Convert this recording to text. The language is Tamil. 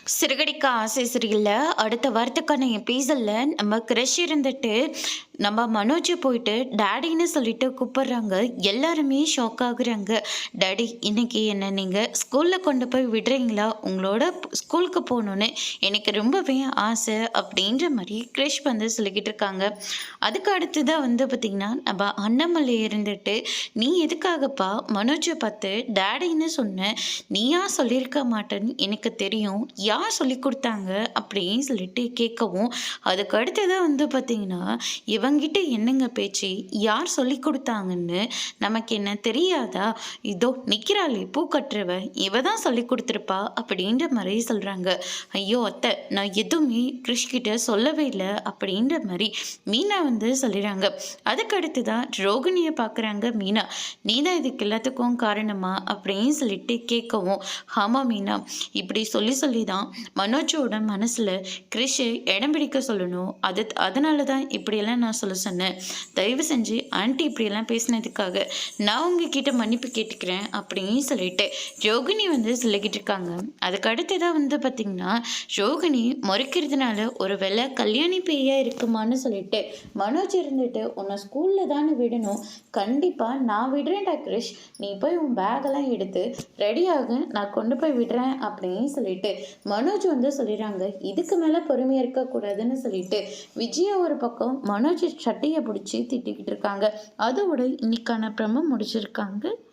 சிறுகடிக்க ஆசை சிறையில் அடுத்த வாரத்துக்கான எபிசோட்ல நம்ம கிரஷ் இருந்துட்டு நம்ம மனோஜ் போயிட்டு டேடின்னு சொல்லிட்டு கூப்பிடுறாங்க. எல்லாருமே ஷாக் ஆகுறாங்க. டேடி இன்னைக்கு என்ன நீங்கள் ஸ்கூலில் கொண்டு போய் விடுறீங்களா? உங்களோட ஸ்கூலுக்கு போகணுன்னு எனக்கு ரொம்பவே ஆசை அப்படின்ற மாதிரி கிரஷ் வந்து சொல்லிக்கிட்டு இருக்காங்க. அதுக்கு அடுத்ததாக வந்து பார்த்திங்கன்னா நம்ம அண்ணாமலை இருந்துட்டு, நீ எதுக்காகப்பா மனோஜை பார்த்து டேடின்னு சொன்ன? நீயா சொல்லியிருக்க மாட்டேன்னு எனக்கு தெரியும். யார் சொல்லி கொடுத்தாங்க அப்படின்னு சொல்லிட்டு கேட்கவும், அதுக்கு அடுத்ததாக வந்து பார்த்திங்கன்னா, இவங்கிட்ட என்னங்க பேச்சு? யார் சொல்லி கொடுத்தாங்கன்னு நமக்கு என்ன தெரியாதா? இதோ நிற்கிறாளே பூ கட்டுறவ, இவ தான் சொல்லி கொடுத்துருப்பா அப்படின்ற மாதிரி சொல்கிறாங்க. ஐயோ அத்தை, நான் எதுவுமே கிருஷ்கிட்ட சொல்லவே இல்லை அப்படின்ற மாதிரி மீனா வந்து சொல்லிடுறாங்க. அதுக்கு அடுத்து தான் ரோகிணியை பார்க்குறாங்க மீனா. நீ தான் இதுக்கு எல்லாத்துக்கும் காரணமா அப்படின்னு சொல்லிட்டு கேட்கவும், ஆமாம் மீனா, இப்படி சொல்லி சொல்லி தான் மனோஜோட மனசில் கிறிஷை இடம் பிடிக்க சொல்லணும். அதனால தான் இப்படியெல்லாம் நான் சொல்ல சொன்னேன். தயவு செஞ்சு ஆண்டி இப்படியெல்லாம் பேசினதுக்காக நான் உங்ககிட்ட மன்னிப்பு கேட்டுக்கிறேன் அப்படின்னு சொல்லிட்டு ரோகிணி வந்து சொல்லிக்கிட்டு இருக்காங்க. அதுக்கு அடுத்ததாக வந்து பார்த்திங்கன்னா, ரோகிணி முறைக்கிறதுனால ஒரு வேளை கல்யாணி பேயாக இருக்குமான்னு சொல்லிட்டு மனோஜ் இருந்துட்டு, உன்னை ஸ்கூலில் தானே விடணும், கண்டிப்பாக நான் விடுறேன்டா கிரிஷ், நீ போய் உன் பேக்கெல்லாம் எடுத்து ரெடியாக நான் கொண்டு போய் விடுறேன் அப்படின்னு சொல்லிட்டு மனோஜ் வந்து சொல்லிடுறாங்க. இதுக்கு மேலே பொறுமையாக இருக்கக்கூடாதுன்னு சொல்லிட்டு விஜயா ஒரு பக்கம் மனோஜ் சட்டையை பிடிச்சி திட்டிக்கிட்டு இருக்காங்க. அதோட இன்னைக்கான பிரமம் முடிச்சிருக்காங்க.